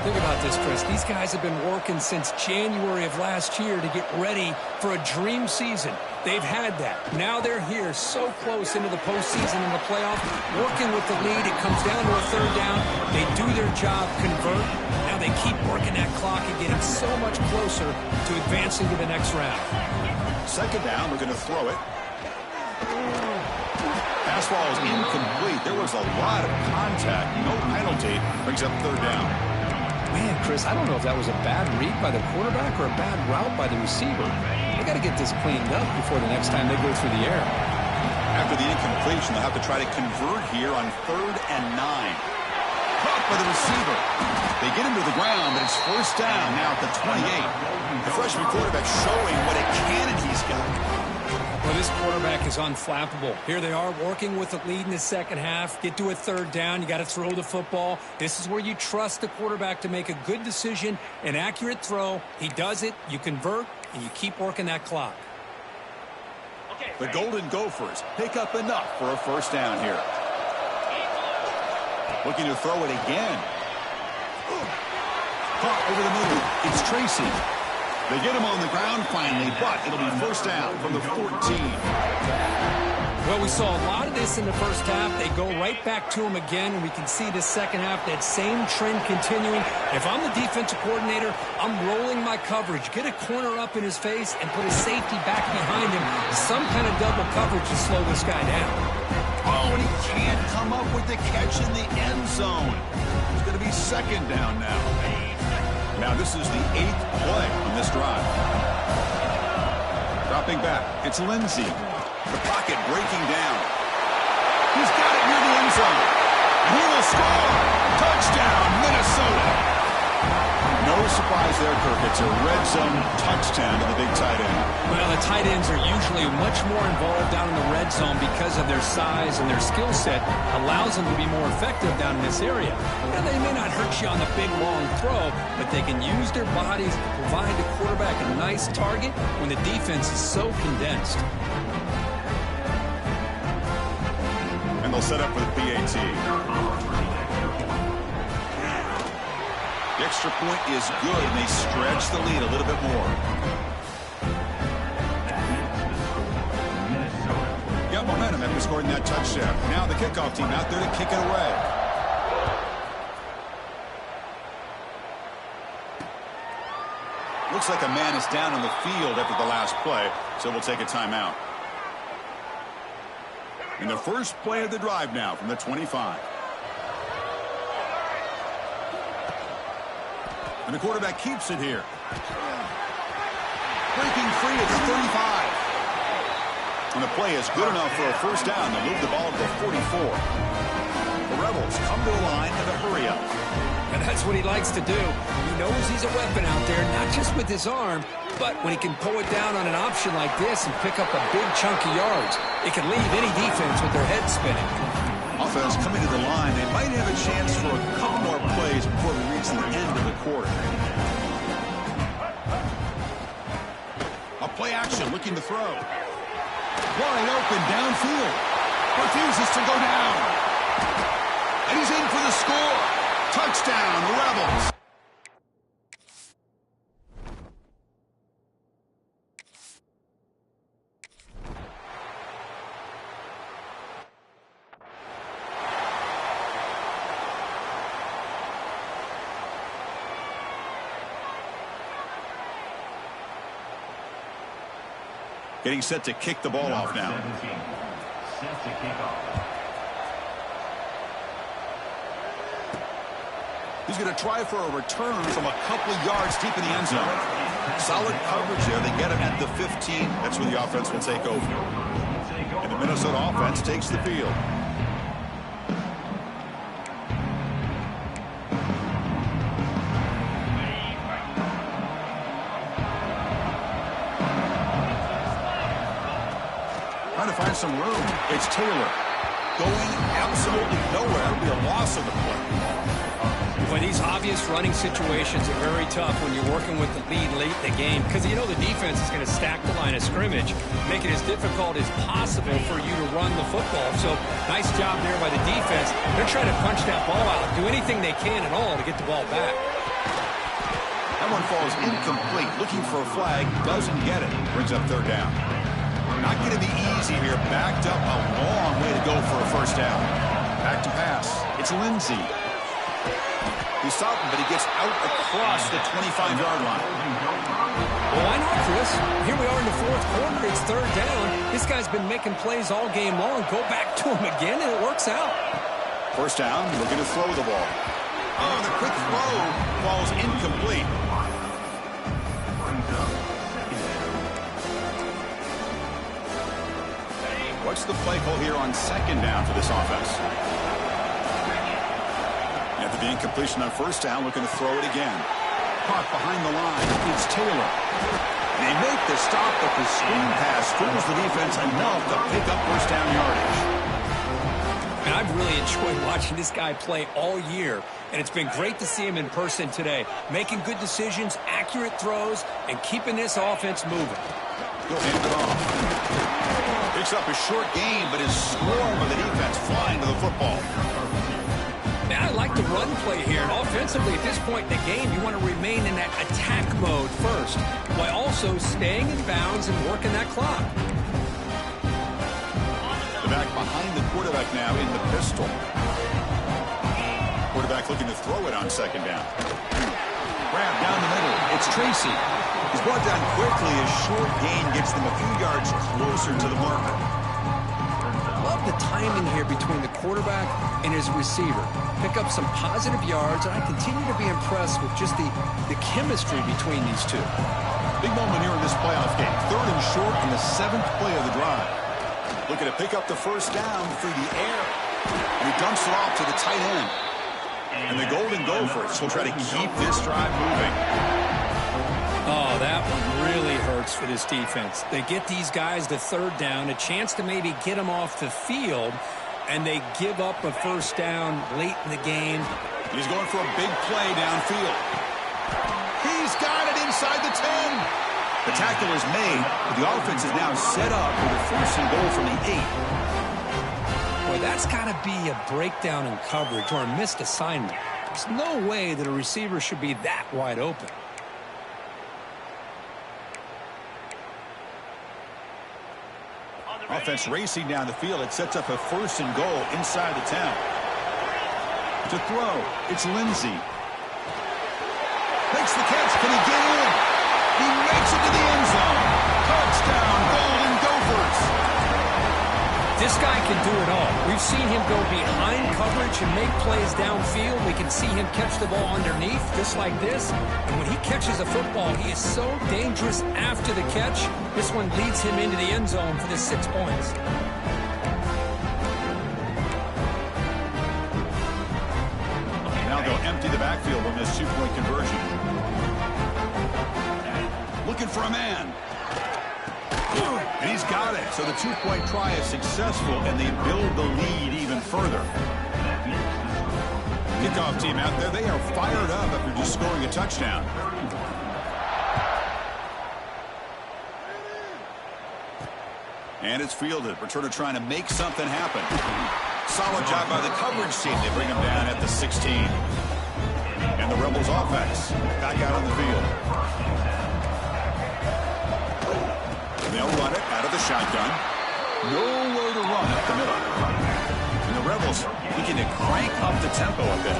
Think about this, Chris. These guys have been working since January of last year to get ready for a dream season. They've had that. Now they're here so close into the postseason and the playoff, working with the lead. It comes down to a third down. They do their job, convert. Now they keep working that clock and getting so much closer to advancing to the next round. Second down, we're going to throw it. Pass ball is incomplete. There was a lot of contact. No penalty. Brings up third down. Man, Chris, I don't know if that was a bad read by the quarterback or a bad route by the receiver. They got to get this cleaned up before the next time they go through the air. After the incompletion, they'll have to try to convert here on 3rd and 9. Caught by the receiver. They get him to the ground, but it's first down now at the 28. The freshman quarterback showing what a cannon he's got. Well, this quarterback is unflappable. Here they are working with the lead in the second half. Get to a third down. You got to throw the football. This is where you trust the quarterback to make a good decision, an accurate throw. He does it. You convert, and you keep working that clock. The Golden Gophers pick up enough for a first down here. Looking to throw it again. Caught over the middle. It's Tracy. They get him on the ground finally, but it'll be first down from the 14. Well, we saw a lot of this in the first half. They go right back to him again, and we can see the second half, that same trend continuing. If I'm the defensive coordinator, I'm rolling my coverage. Get a corner up in his face and put a safety back behind him. Some kind of double coverage to slow this guy down. Oh, and he can't come up with the catch in the end zone. It's going to be second down now. Now this is the 8th play on this drive. Dropping back, it's Lindsey. The pocket breaking down. He's got it near the end zone. And he will score. Touchdown, Minnesota. No surprise there, Kirk. It's a red zone touchdown to the big tight end. Well, the tight ends are usually much more involved down in the red zone because of their size, and their skill set allows them to be more effective down in this area. Now, they may not hurt you on the big, long throw, but they can use their bodies to provide the quarterback a nice target when the defense is so condensed. And they'll set up for the PAT. The extra point is good, and they stretch the lead a little bit more. Got momentum after scoring that touchdown. Now the kickoff team out there to kick it away. Looks like a man is down on the field after the last play, so we'll take a timeout. And the first play of the drive now from the 25. And the quarterback keeps it here. Breaking free at the 35. And the play is good enough for a first down. They move the ball to the 44. The Rebels come to the line in a hurry up. And that's what he likes to do. He knows he's a weapon out there, not just with his arm, but when he can pull it down on an option like this and pick up a big chunk of yards, it can leave any defense with their head spinning. Offense coming to the line. They might have a chance for a couple more plays before we reach the end of the quarter. A play action looking to throw. Wide open downfield. Refuses to go down. And he's in for the score. Touchdown, Rebels. Getting set to kick the ball off now. 17, set to kick off. He's going to try for a return from a couple of yards deep in the end zone. Solid coverage there. They get him at the 15. That's where the offense will take over. And the Minnesota offense takes the field. finds some room. It's Taylor going absolutely nowhere. That'll be a loss of the play. Well, these obvious running situations are very tough when you're working with the lead late in the game because you know the defense is going to stack the line of scrimmage, make it as difficult as possible for you to run the football. So nice job there by the defense. They're trying to punch that ball out, do anything they can at all to get the ball back. That one falls incomplete. Looking for a flag, doesn't get it. Brings up third down. Not going to be easy here. Backed up a long way to go for a first down. Back to pass. It's Lindsey. He's stopping, but he gets out across the 25-yard line. Well, why not, Chris? Here we are in the fourth quarter. It's third down. This guy's been making plays all game long. Go back to him again, and it works out. First down, looking to throw the ball. Oh, the quick throw falls incomplete. What's the play call here on second down for this offense? After the incompletion on first down, looking to throw it again. Caught behind the line. It's Taylor. They make the stop, but the screen pass fools the defense enough to pick up first down yardage. And I've really enjoyed watching this guy play all year, and it's been great to see him in person today, making good decisions, accurate throws, and keeping this offense moving. Go hand it off. Picks up a short gain, but is swarmed by the defense flying to the football. Now, I like the run play here, and offensively at this point in the game, you want to remain in that attack mode first, while also staying in bounds and working that clock. The back behind the quarterback now in the pistol. Quarterback looking to throw it on second down. Grab down the middle. It's Tracy. He's brought down quickly. A short gain gets them a few yards closer to the mark. Love the timing here between the quarterback and his receiver. Pick up some positive yards, and I continue to be impressed with just the chemistry between these two. Big moment here in this playoff game. Third and short in the 7th play of the drive. Looking to pick up the first down through the air. And he dumps it off to the tight end. And the Golden Gophers will try to keep this drive moving. Oh, that one really hurts for this defense. They get these guys to third down, a chance to maybe get them off the field, and they give up a first down late in the game. He's going for a big play downfield. He's got it inside the 10. The tackle is made, but the offense is now set up for the first and goal from the 8. Boy, that's got to be a breakdown in coverage or a missed assignment. There's no way that a receiver should be that wide open. Offense racing down the field. It sets up a first and goal inside the 10. To throw, it's Lindsey. Makes the catch. Can he get in? He makes it to the end zone. Touchdown, Golden Gophers. This guy can do it all. We've seen him go behind coverage and make plays downfield. We can see him catch the ball underneath, just like this. And when he catches a football, he is so dangerous after the catch. This one leads him into the end zone for the 6 points. Now they'll empty the backfield on this 2-point conversion. Looking for a man. And he's got it. So the 2-point try is successful, and they build the lead even further. Kickoff team out there. They are fired up after just scoring a touchdown. And it's fielded. Returner trying to make something happen. Solid job by the coverage team. They bring him down at the 16. And the Rebels offense back out on the field. They'll run it out of the shotgun. Nowhere to run up the middle. And the Rebels looking to crank up the tempo a bit.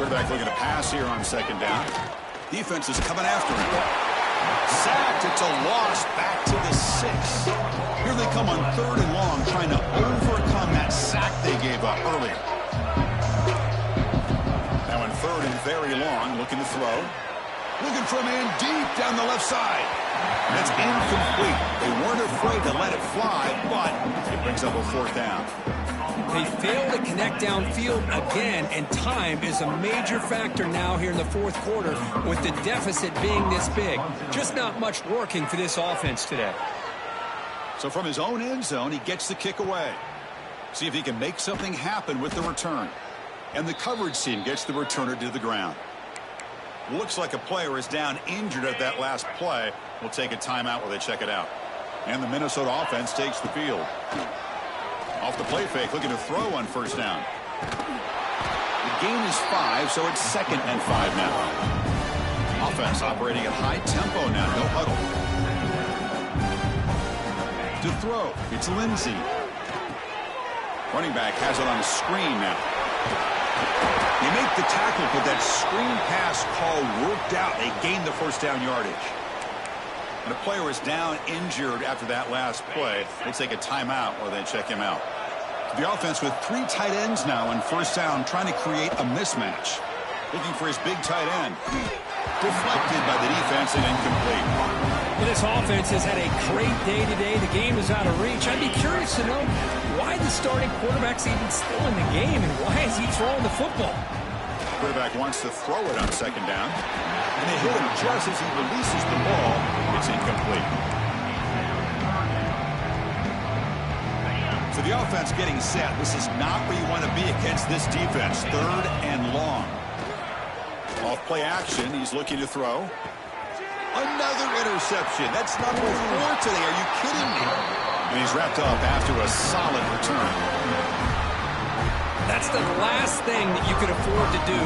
Quarterback looking to pass here on second down. Defense is coming after him. Sacked. It's a loss back to the 6. Here they come on third and long, trying to overcome that sack they gave up earlier. Now in third and very long, looking to throw. Looking for a man deep down the left side. That's incomplete. They weren't afraid to let it fly, but it brings up a fourth down. They fail to connect downfield again, and time is a major factor now here in the fourth quarter with the deficit being this big. Just not much working for this offense today. So from his own end zone, he gets the kick away. See if he can make something happen with the return. And the coverage team gets the returner to the ground. Looks like a player is down injured at that last play. We'll take a timeout while they check it out. And the Minnesota offense takes the field. Off the play fake, looking to throw on first down. The gain is 5, so it's 2nd and 5 now. Offense operating at high tempo now, no huddle. To throw, it's Lindsey. Running back has it on the screen now. You make the tackle, but that screen pass call worked out. They gained the first down yardage. And a player is down injured after that last play. We'll take a timeout while they check him out. The offense with 3 tight ends now on first down, trying to create a mismatch. Looking for his big tight end. Deflected by the defense and incomplete. Well, this offense has had a great day today. The game is out of reach. I'd be curious to know why the starting quarterback's even still in the game and why is he throwing the football? Quarterback wants to throw it on second down. And they hit him just as he releases the ball. It's incomplete. So the offense getting set. This is not where you want to be against this defense. 3rd and long. Off play action. He's looking to throw. Another interception. That's number 4 today. Are you kidding me? And he's wrapped up after a solid return. That's the last thing that you could afford to do.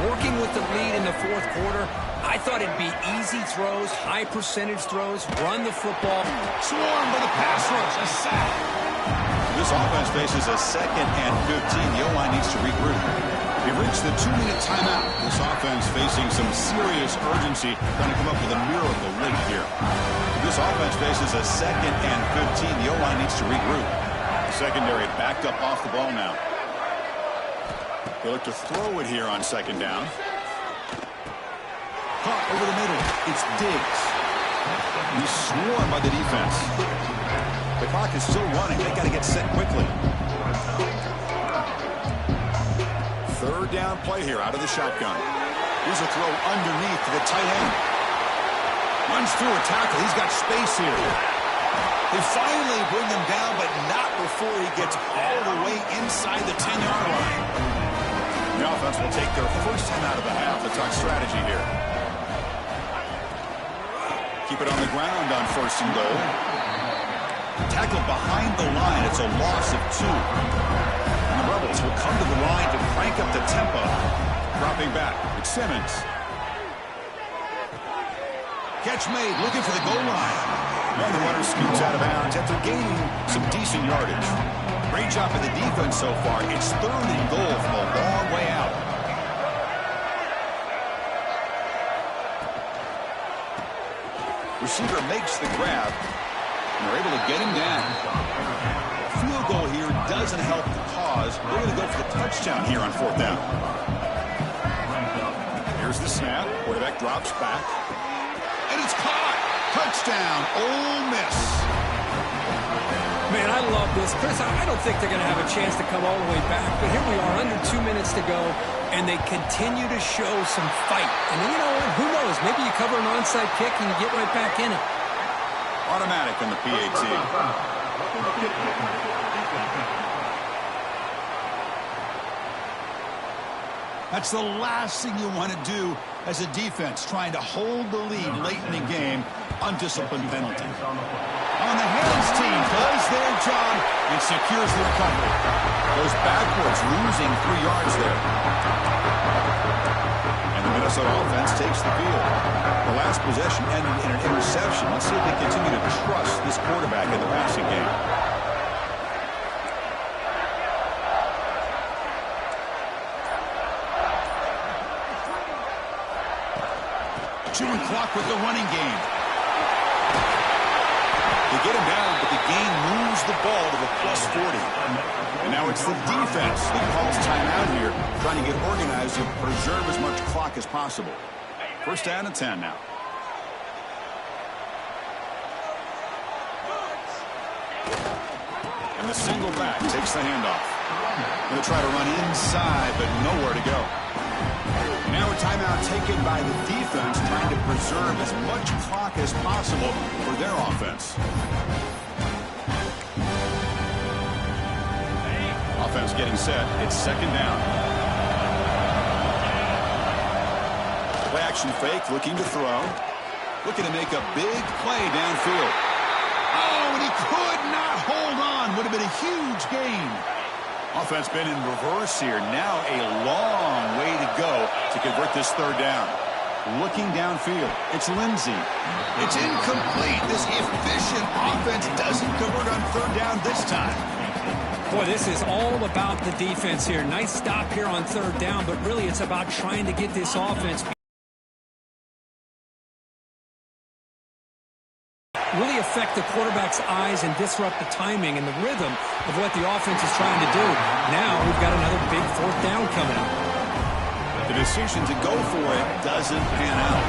Working with the lead in the 4th quarter, I thought it'd be easy throws, high percentage throws, run the football. Swarmed by the pass rush. A sack. This offense faces a 2nd and 15. The O-line needs to regroup. We've reached the 2-minute timeout. This offense facing some serious urgency, trying to come up with a miracle late here. This offense faces a 2nd and 15. The O-line needs to regroup. The secondary backed up off the ball now. They look to throw it here on second down. Caught over the middle. It's Diggs. He's swarmed by the defense. The clock is still running. They got to get set quickly. 3rd down play here out of the shotgun. Here's a throw underneath to the tight end. Runs through a tackle. He's got space here. They finally bring him down, but not before he gets all the way inside the 10-yard line. The offense will take their first time out of the half. Let's talk strategy here. Keep it on the ground on 1st and goal. Tackle behind the line. It's a loss of 2. And the Rebels will come to the line to crank up the tempo. Dropping back. It's Simmons. Catch made. Looking for the goal line. And the runner scoots out of bounds after gaining some decent yardage. Great job by the defense so far. It's 3rd and goal from a long way out. Receiver makes the grab, and they're able to get him down. A field goal here doesn't help the cause. They're going to go for the touchdown here on 4th down. Here's the snap. Quarterback drops back. And it's caught. Touchdown, Ole Miss. Man, I love this. Chris, I don't think they're going to have a chance to come all the way back, but here we are, under 2 minutes to go, and they continue to show some fight. And you know what? Who knows? Maybe you cover an onside kick and you get right back in it. Automatic on the PAT. That's the last thing you want to do as a defense, trying to hold the lead late in the game. Undisciplined penalty. On the hands team does their job and secures the recovery. Goes backwards, losing 3 yards there. And the Minnesota offense takes the field. The last possession ended in an interception. Let's see if they continue to trust this quarterback in the passing game. Chewing clock with the running game. They get him down, but the gain moves the ball to the +40. And now it's the defense that calls timeout here, trying to get organized to preserve as much clock as possible. 1st down and 10 now. And the single back takes the handoff. Going to try to run inside, but nowhere to go. Now a timeout taken by the defense, trying to preserve as much clock as possible for their offense. offense getting set. It's second down. Play action fake, looking to throw. Looking to make a big play downfield. Oh, and he could not hold on. Would have been a huge gain. Offense been in reverse here. Now a long way to go to convert this third down. Looking downfield. It's Lindsey. It's incomplete. This efficient offense doesn't convert on third down this time. Boy, this is all about the defense here. Nice stop here on third down, but really it's about trying to get this offense really affect the quarterback's eyes and disrupt the timing and the rhythm of what the offense is trying to do. Now we've got another big fourth down coming up. The decision to go for it doesn't pan out.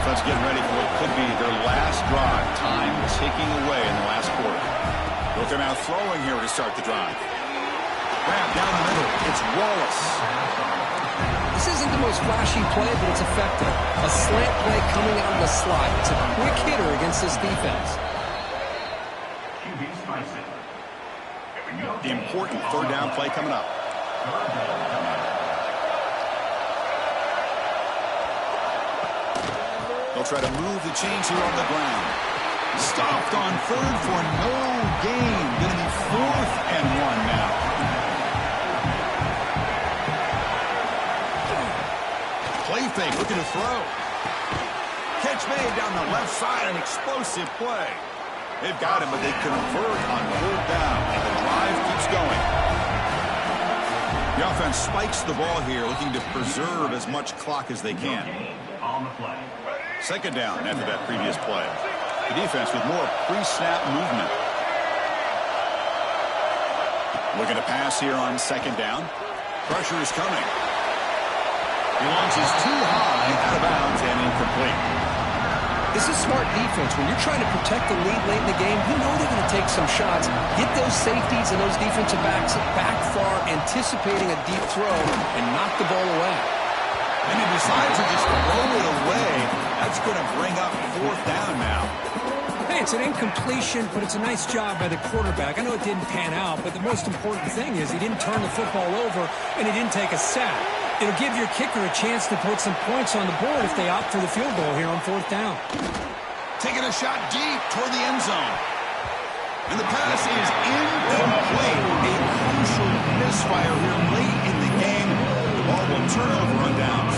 Offense getting ready for what could be their last drive. Time ticking away in the last quarter. Looking out throwing here to start the drive. Grab down the middle. It's Wallace. This isn't the most flashy play, but it's effective. A slant play coming out of the slot. It's a quick hitter against this defense. The important third down play coming up. They'll try to move the chains here on the ground. Stopped on third for no gain. Going to be 4th and 1 now. Play fake, looking to throw. Catch made down the left side, an explosive play. They've got him, but they convert on fourth down, and the drive keeps going. The offense spikes the ball here, looking to preserve as much clock as they can. On the play. Second down after that previous play. The defense with more pre-snap movement. Looking to pass here on second down. Pressure is coming. He launches too high, out of bounds, and incomplete. This is smart defense. When you're trying to protect the lead late in the game, you know they're going to take some shots. Get those safeties and those defensive backs back far, anticipating a deep throw, and knock the ball away. And he decides to just throw it away. That's going to bring up fourth down now. Hey, it's an incompletion, but it's a nice job by the quarterback. I know it didn't pan out, but the most important thing is he didn't turn the football over and he didn't take a sack. It'll give your kicker a chance to put some points on the board if they opt for the field goal here on fourth down. Taking a shot deep toward the end zone. And the pass is incomplete. A crucial misfire here late in the game. The ball will turn over on downs.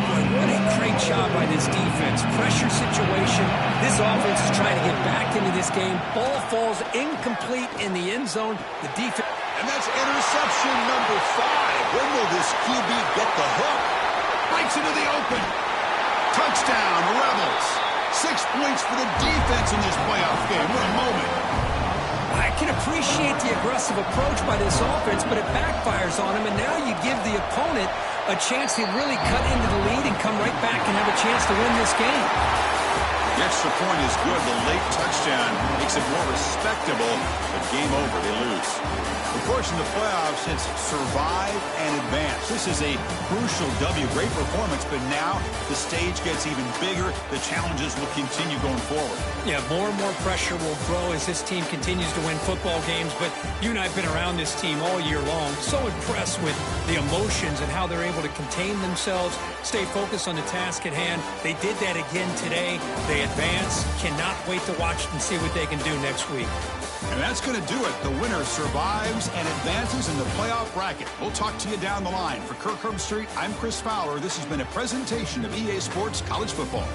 Boy, what a great job by this defense. Pressure situation. This offense is trying to get back into this game. Ball falls incomplete in the end zone. The defense... And that's interception number 5. When will this QB get the hook? Breaks into the open. Touchdown, Rebels. 6 points for the defense in this playoff game. What a moment. I can appreciate the aggressive approach by this offense, but it backfires on him, and now you give the opponent a chance to really cut into the lead and come right back and have a chance to win this game. The extra point is good. The late touchdown makes it more respectable, but game over. They lose. Of course, in the playoffs, it's survive and advance. This is a crucial W. Great performance, but now the stage gets even bigger. The challenges will continue going forward. Yeah, more and more pressure will grow as this team continues to win football games, but you and I have been around this team all year long. So impressed with the emotions and how they're able to contain themselves, stay focused on the task at hand. They did that again today. They advance. Cannot wait to watch and see what they can do next week. And that's going to do it. The winner survives and advances in the playoff bracket. We'll talk to you down the line. For Kirk Herbstreit, I'm Chris Fowler. This has been a presentation of EA Sports College Football.